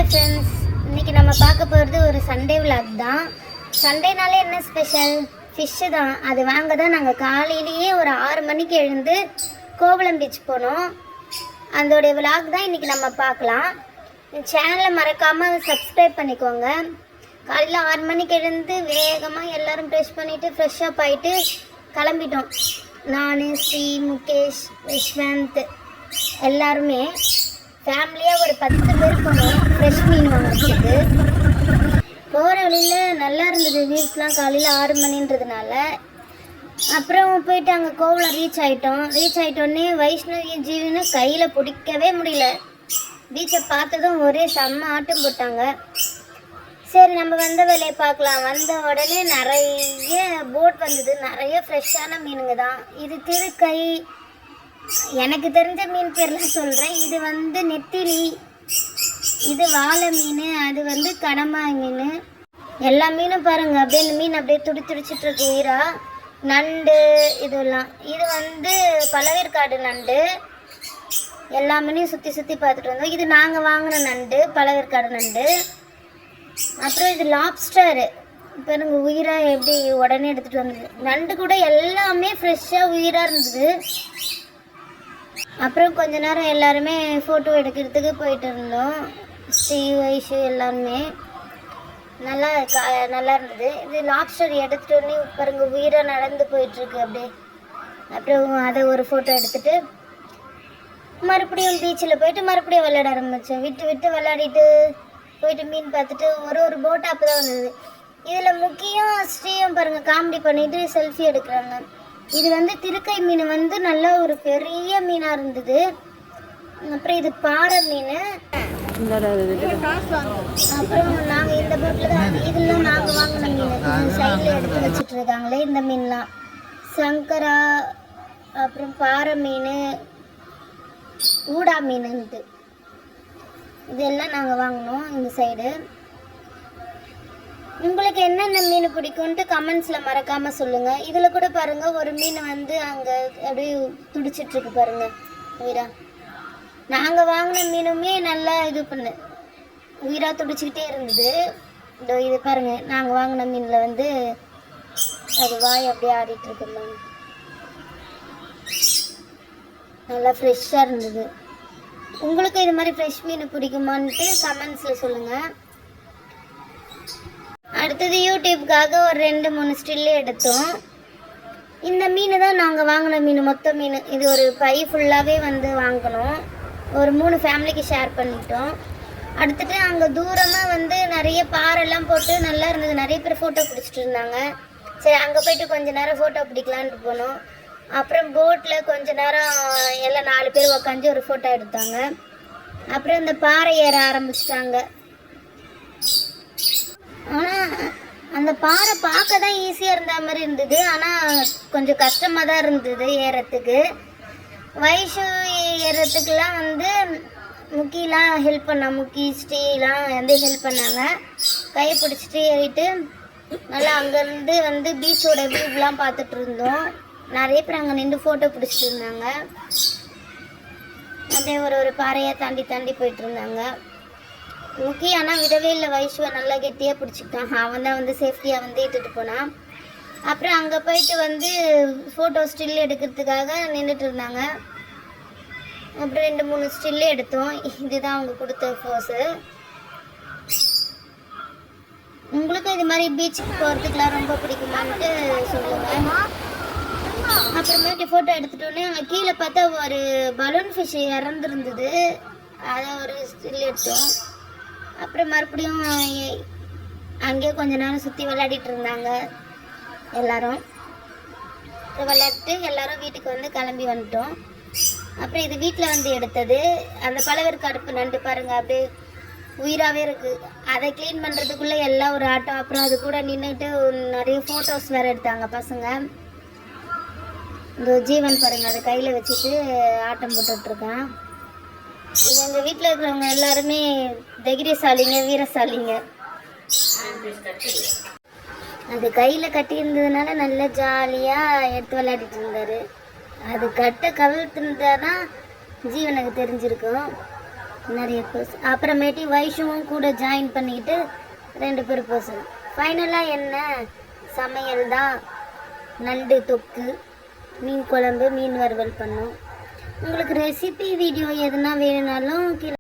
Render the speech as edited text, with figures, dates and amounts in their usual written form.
Hi friends, இன்றைக்கி நம்ம பார்க்க போகிறது ஒரு சண்டே விலாக் தான். சண்டேனாலே என்ன ஸ்பெஷல்? ஃபிஷ்ஷு தான். அது வாங்க தான் நாங்கள் காலையிலேயே ஒரு 6 மணிக்கு எழுந்து கோவளம் பீச் போனோம். அதோடைய விலாக் தான் இன்றைக்கி நம்ம பார்க்கலாம். சேனலை மறக்காமல் சப்ஸ்கிரைப் பண்ணிக்கோங்க. காலையில் 6 மணிக்கு எழுந்து வேகமாக எல்லோரும் ப்ரெஷ் பண்ணிவிட்டு ஃப்ரெஷ்ஷப் ஆகிட்டு கிளம்பிட்டோம். நான், ஸ்ரீ, முகேஷ், யஷ்வந்த் எல்லாருமே ஃபேமிலியாக ஒரு 10 பேர் போனோம் ஃப்ரெஷ் மீன் வாங்குறதுக்கு. போகிற வழியில் நல்லா இருந்தது வியூஸ்லாம் காலையில் 6 மணின்றதுனால. அப்புறம் போயிட்டு அங்கே கோவளம் ரீச் ஆகிட்டோன்னே வைஷ்ணவி ஜீவின்னு கையில் பிடிக்கவே முடியல. பீச்சை பார்த்ததும் ஒரே செம்ம ஆட்டம் போட்டாங்க. சரி, நம்ம வந்த வேலையை பார்க்கலாம். வந்த உடனே நிறைய போட் வந்தது, நிறைய ஃப்ரெஷ்ஷான மீனுங்க தான். இது திருக்கை, எனக்கு தெரிஞ்ச மீன் பேர்லாம் சொல்கிறேன். இது வந்து நெத்திலி, இது வாழை மீன், அது கடமாய் மீன். எல்லா மீனும் பாருங்கள், அப்படியே இந்த மீன் அப்படியே துடிச்சிட்ருக்கு உயிரா. நண்டு இதெல்லாம், இது பழவேற்காடு நண்டு. எல்லா மீனையும் சுற்றி பார்த்துட்டு வந்தோம். இது நாங்கள் வாங்கின நண்டு, பழவேற்காடு நண்டு. அப்புறம் இது லாப்ஸ்டரு பாருங்க, உயிராக எப்படி உடனே எடுத்துகிட்டு வந்தது. நண்டு கூட எல்லாமே ஃப்ரெஷ்ஷாக உயிராக இருந்தது. அப்புறம் கொஞ்ச நேரம் எல்லாருமே ஃபோட்டோ எடுக்கிறதுக்கு போயிட்டு இருந்தோம். ஸ்ரீ, வைஷு எல்லாருமே நல்லா இருந்தது. இது லாப்ஸ்டர் எடுத்துகிட்டு உடனே பாருங்க உயிராக நடந்து போயிட்டுருக்கு அப்படியே. அப்புறம் அதை ஒரு ஃபோட்டோ எடுத்துகிட்டு மறுபடியும் பீச்சில் போயிட்டு மறுபடியும் விளையாட ஆரம்பித்தோம். விட்டு விளையாடிட்டு போயிட்டு மீன் பார்த்துட்டு ஒரு போட் அப்போ தான் வந்தது. இதில் முக்கியம் ஸ்ரீயும் பாருங்கள் காமெடி பண்ணிட்டு செல்ஃபி எடுக்கிறாங்க. இது திருக்கை மீன் நல்லா ஒரு பெரிய மீனாக இருந்தது. அப்புறம் இது பாறை மீன். அப்புறம் நாங்கள் இந்த போட்டில் தான், இதெல்லாம் நாங்கள் வாங்கின மீன் சைடில் எடுத்து வச்சுட்டு இருக்காங்களே இந்த மீன்லாம். சங்கரா, அப்புறம் பாறை மீன், ஊடா மீனுன்ட்டு இதெல்லாம் நாங்கள் வாங்கினோம் இந்த சைடு. உங்களுக்கு என்னென்ன மீன் பிடிக்கும்ன்ட்டு கமெண்ட்ஸில் மறக்காமல் சொல்லுங்கள். இதில் கூட பாருங்கள் ஒரு மீன் அங்கே அப்படியே துடிச்சிட்ருக்கு பாருங்கள் உயிரா. நாங்கள் வாங்கின மீனுமே நல்லா உயிராக துடிச்சிக்கிட்டே இருந்தது. இது பாருங்கள், நாங்கள் வாங்கின மீனில் அது வாய் அப்படியே ஆடிட்டுருக்கு மீன். நல்லா ஃப்ரெஷ்ஷாக இருந்தது. உங்களுக்கு இது மாதிரி ஃப்ரெஷ் மீன் பிடிக்குமான்ட்டு கமெண்ட்ஸில் சொல்லுங்கள். அடுத்தது யூடியூப்காக ஒரு 2-3 ஸ்டில்லு எடுத்தோம். இந்த மீன் தான் நாங்கள் வாங்கின மீன், மொத்த மீன். இது ஒரு பை ஃபுல்லாகவே வாங்கினோம். ஒரு 3 ஃபேமிலிக்கு ஷேர் பண்ணிட்டோம். அடுத்துட்டு அங்கே தூரமாக நிறைய பாறைலாம் போட்டு நல்லா இருந்தது. நிறைய பேர் ஃபோட்டோ பிடிச்சிட்டு இருந்தாங்க. சரி, அங்கே போய்ட்டு கொஞ்சம் நேரம் ஃபோட்டோ பிடிக்கலான்ட்டு போனோம். அப்புறம் போட்டில் கொஞ்ச நேரம் எல்லாம் 4 பேர் உக்காந்து ஒரு ஃபோட்டோ எடுத்தாங்க. அப்புறம் இந்த பாறை ஏற ஆரம்பிச்சிட்டாங்க. ஆனால் அந்த பாறை பார்க்க தான் ஈஸியாக இருந்த மாதிரி இருந்தது, ஆனால் கொஞ்சம் கஷ்டமாக தான் இருந்தது ஏறத்துக்கு. வயசு ஏறத்துக்கெலாம் முக்கிலாம் ஹெல்ப் முக்கி ஸ்ரீலாம் ஹெல்ப் பண்ணாங்க. கையை பிடிச்சிட்டு ஏறிட்டு நல்லா அங்கேருந்து பீச்சோட வியூலாம் பார்த்துட்டு இருந்தோம். நிறைய பேர் அங்கே நின்று ஃபோட்டோ பிடிச்சிட்டு இருந்தாங்க. அப்படியே ஒரு பாறையாக தாண்டி போயிட்டு இருந்தாங்க. முக்கிய ஆனால் விடவே இல்லை, வயசுவை நல்லா கெட்டியாக பிடிச்சிக்கிட்டான். அவன் தான் சேஃப்டியாக இட்டுட்டு போனான். அப்புறம் அங்கே போயிட்டு ஃபோட்டோ ஸ்டில் எடுக்கிறதுக்காக நின்றுட்டு இருந்தாங்க. அப்புறம் 2-3 ஸ்டில்லு எடுத்தோம். இதுதான் அவங்க கொடுத்த ஃபோஸு. உங்களுக்கும் இது மாதிரி பீச்சுக்கு போகிறதுக்குலாம் ரொம்ப பிடிக்குமான்ட்டு சொல்லுங்கள். அப்புறமேட்டு ஃபோட்டோ எடுத்துட்டோன்னே அங்கே கீழே பார்த்தா ஒரு பலூன் ஃபிஷ் இறந்துருந்தது. அதை ஒரு ஸ்டில் எடுத்தோம். அப்புறம் மறுபடியும் அங்கேயே கொஞ்ச நேரம் சுற்றி விளையாடிட்டு இருந்தாங்க எல்லோரும். விளையாட்டு எல்லோரும் வீட்டுக்கு கிளம்பி வந்துட்டோம். அப்புறம் இது வீட்டில் எடுத்தது. அந்த பழவேற்காடு நண்டு பாருங்கள், அப்படியே உயிராகவே இருக்குது. அதை க்ளீன் பண்ணுறதுக்குள்ளே எல்லாம் ஒரு ஆட்டம். அப்புறம் அது கூட நின்றுட்டு நிறைய ஃபோட்டோஸ் வேறு எடுத்தாங்க பசங்க. இந்த ஜீவன் பாருங்கள், அதை கையில் வச்சுட்டு ஆட்டம் போட்டுட்ருக்கான். இது எங்கள் வீட்டில் இருக்கிறவங்க எல்லாருமே தைரியசாலிங்க, வீரசாலிங்க. அது கையில் கட்டியிருந்ததுனால நல்லா ஜாலியாக எடுத்து விளையாடிட்டு இருந்தார். அது கட்ட கவிழ்த்துருந்தாதான் ஜீவனுக்கு தெரிஞ்சிருக்கும். நிறைய பர்சன். அப்புறமேட்டு வைஷுவும் கூட ஜாயின் பண்ணிக்கிட்டு 2 பேர் பர்சன். ஃபைனலாக என்ன சமையல் தான். நண்டு தொக்கு, மீன் குழம்பு, மீன் வறுவல் பண்ணோம். உங்களுக்கு ரெசிபி வீடியோ எதுனா வேணும்னாலும் கீழே